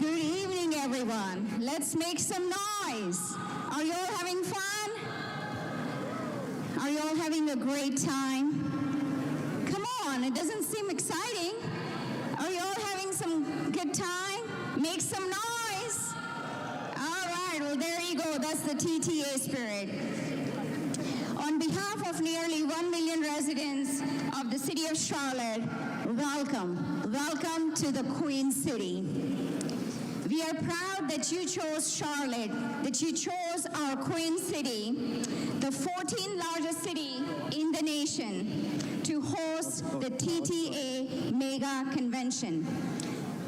Good evening, everyone. Let's make some noise. Are you all having fun? Are you all having a great time? Come on, it doesn't seem exciting. Are you all having some good time? Make some noise. All right, well, there you go. That's the TTA spirit. On behalf of nearly 1 million residents of the city of Charlotte, welcome. Welcome to the Queen City. We are proud that you chose Charlotte, that you chose our Queen City, the 14th largest city in the nation, to host the TTA Mega Convention.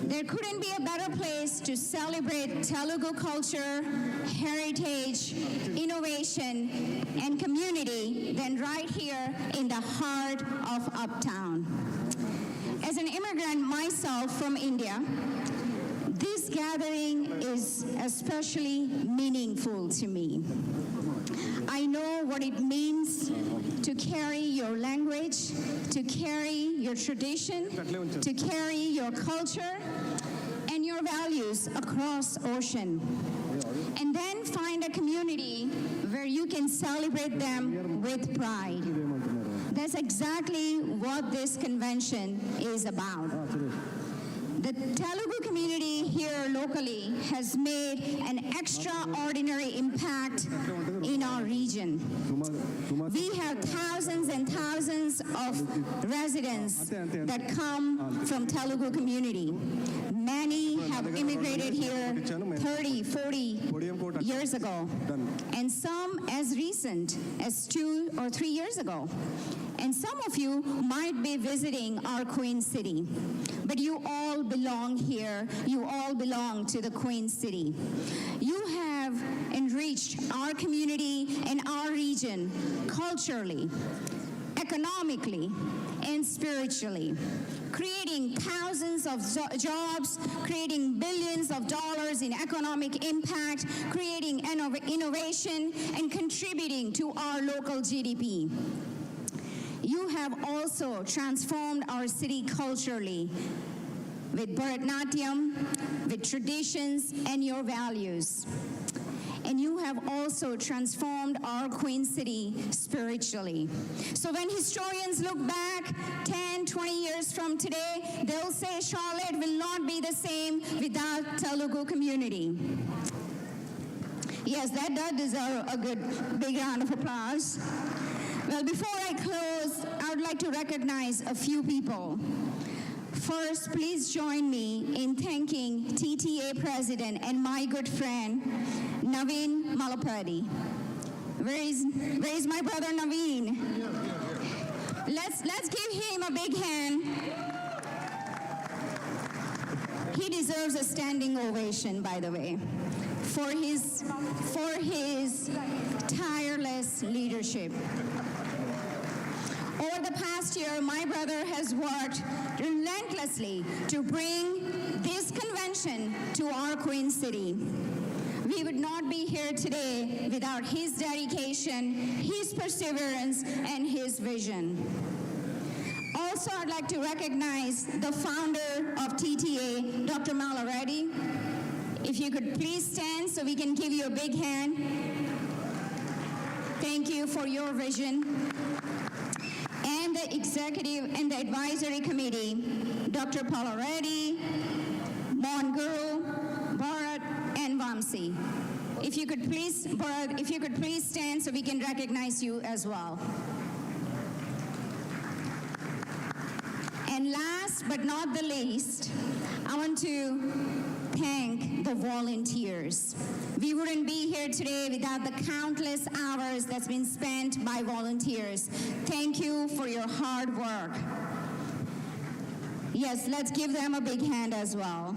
There couldn't be a better place to celebrate Telugu culture, heritage, innovation, and community than right here in the heart of Uptown. As an immigrant myself from India, this gathering is especially meaningful to me. I know what it means to carry your language, to carry your tradition, to carry your culture and your values across ocean. And then find a community where you can celebrate them with pride. That's exactly what this convention is about. The Telugu community here locally has made an extraordinary impact in our region. We have thousands and thousands of residents that come from Telugu community. Many have immigrated here 30, 40 years ago, and some as recent as 2 or 3 years ago. And some of you might be visiting our Queen City, but you all belong here. You all belong to the Queen City. You have enriched our community and our region culturally, economically, and spiritually, creating thousands of jobs, creating billions of dollars in economic impact, creating innovation, and contributing to our local GDP. You have also transformed our city culturally with Bharatanatyam, with traditions and your values. And you have also transformed our Queen City spiritually. So when historians look back 10, 20 years from today, they'll say Charlotte will not be the same without Telugu community. Yes, that does deserve a good big round of applause. Well, before I close, I would like to recognize a few people. First, please join me in thanking TTA President and my good friend, Naveen Malapati. Where is my brother Naveen? Let's give him a big hand. He deserves a standing ovation, by the way, for his tireless leadership. Over the past year, my brother has worked relentlessly to bring this convention to our Queen City. We would not be here today without his dedication, his perseverance, and his vision. Also, I'd like to recognize the founder of TTA, Dr. Malareddy. If you could please stand so we can give you a big hand. Thank you for your vision. And the executive and the advisory committee, Dr. Palareddy, Mohan Guru, Bharat, and Vamsi. If you could please, Bharat, if you could please stand so we can recognize you as well. And last but not the least, I want to thank the volunteers. We wouldn't be here today without the countless hours that's been spent by volunteers. Thank you for your hard work. Yes, let's give them a big hand as well.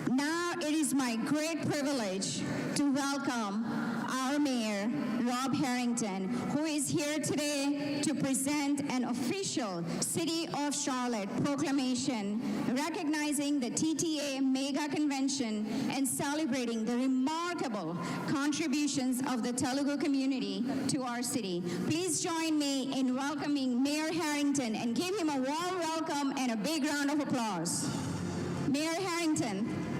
Now it is my great privilege to welcome our Mayor, Rob Harrington, who is here today to present an official City of Charlotte proclamation recognizing the TTA Mega Convention and celebrating the remarkable contributions of the Telugu community to our city. Please join me in welcoming Mayor Harrington and give him a warm welcome and a big round of applause. Mayor Harrington.